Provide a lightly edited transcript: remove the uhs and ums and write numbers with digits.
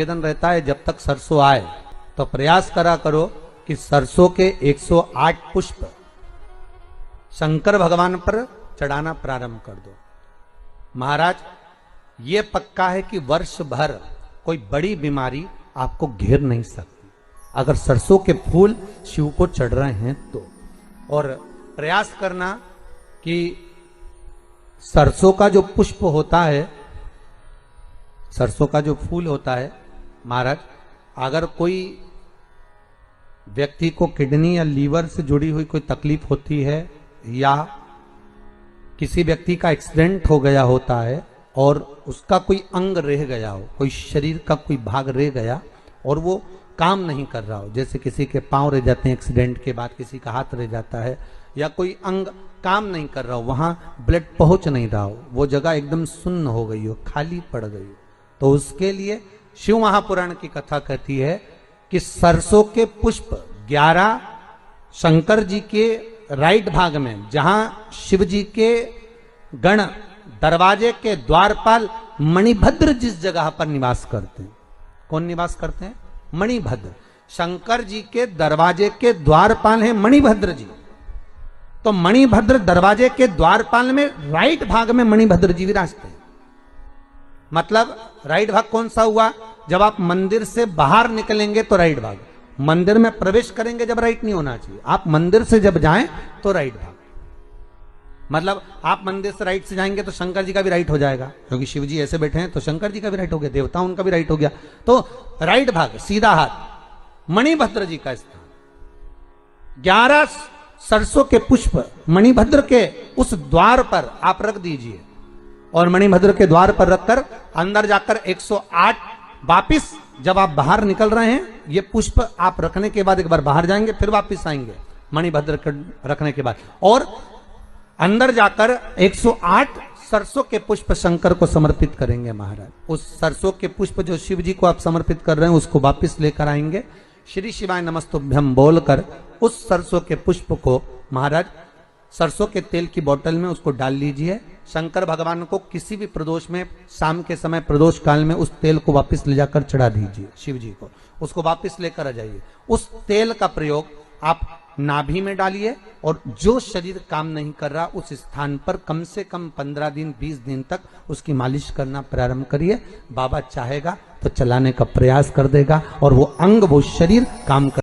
निवेदन रहता है जब तक सरसों आए तो प्रयास करा करो कि सरसों के 108 पुष्प शंकर भगवान पर चढ़ाना प्रारंभ कर दो। महाराज ये पक्का है कि वर्ष भर कोई बड़ी बीमारी आपको घेर नहीं सकती अगर सरसों के फूल शिव को चढ़ रहे हैं तो। और प्रयास करना कि सरसों का जो पुष्प होता है, सरसों का जो फूल होता है महाराज, अगर कोई व्यक्ति को किडनी या लीवर से जुड़ी हुई कोई तकलीफ होती है या किसी व्यक्ति का एक्सीडेंट हो गया होता है और उसका कोई अंग रह गया हो, कोई शरीर का कोई भाग रह गया और वो काम नहीं कर रहा हो, जैसे किसी के पांव रह जाते हैं एक्सीडेंट के बाद, किसी का हाथ रह जाता है या कोई अंग काम नहीं कर रहा हो, वहां ब्लड पहुंच नहीं रहा हो, वो जगह एकदम सुन्न हो गई हो, खाली पड़ गई हो, तो उसके लिए शिव महापुराण की कथा कहती है कि सरसों के पुष्प 11 शंकर जी के राइट भाग में, जहां शिव जी के गण दरवाजे के द्वारपाल मणिभद्र जिस जगह पर निवास करते हैं, कौन निवास करते हैं? मणिभद्र। शंकर जी के दरवाजे के द्वारपाल हैं मणिभद्र जी। तो मणिभद्र दरवाजे के द्वारपाल में राइट भाग में मणिभद्र जी विराजते हैं। मतलब राइट भाग कौन सा हुआ? जब आप मंदिर से बाहर निकलेंगे तो राइट भाग, मंदिर में प्रवेश करेंगे जब राइट नहीं होना चाहिए, आप मंदिर से जब जाएं तो राइट भाग। मतलब आप मंदिर से राइट से जाएंगे तो शंकर जी का भी राइट हो जाएगा, क्योंकि शिव जी ऐसे बैठे हैं तो शंकर जी का भी राइट हो गया, देवता उनका भी राइट हो गया, तो राइट भाग सीधा हाथ मणिभद्र जी का स्थान। 11 सरसों के पुष्प मणिभद्र के उस द्वार पर आप रख दीजिए और मणिभद्र के द्वार पर रखकर अंदर जाकर 108 वापिस जब आप बाहर निकल रहे हैं, ये पुष्प आप रखने के बाद एक बार बाहर जाएंगे फिर वापिस आएंगे मणिभद्र के रखने के बाद, और अंदर जाकर 108 सरसों के पुष्प शंकर को समर्पित करेंगे। महाराज उस सरसों के पुष्प जो शिव जी को आप समर्पित कर रहे हैं उसको वापिस लेकर आएंगे, श्री शिवाय नमस्तुभ्यम बोलकर उस सरसों के पुष्प को महाराज सरसों के तेल की बोतल में उसको डाल लीजिए। शंकर भगवान को किसी भी प्रदोष में शाम के समय प्रदोष काल में उस तेल को वापस ले जाकर चढ़ा दीजिए शिव जी को, उसको वापस लेकर आ जाइए। उस तेल का प्रयोग आप नाभि में डालिए और जो शरीर काम नहीं कर रहा उस स्थान पर कम से कम 15 दिन 20 दिन तक उसकी मालिश करना प्रारंभ करिए। बाबा चाहेगा तो चलाने का प्रयास कर देगा और वो अंग वो शरीर काम कर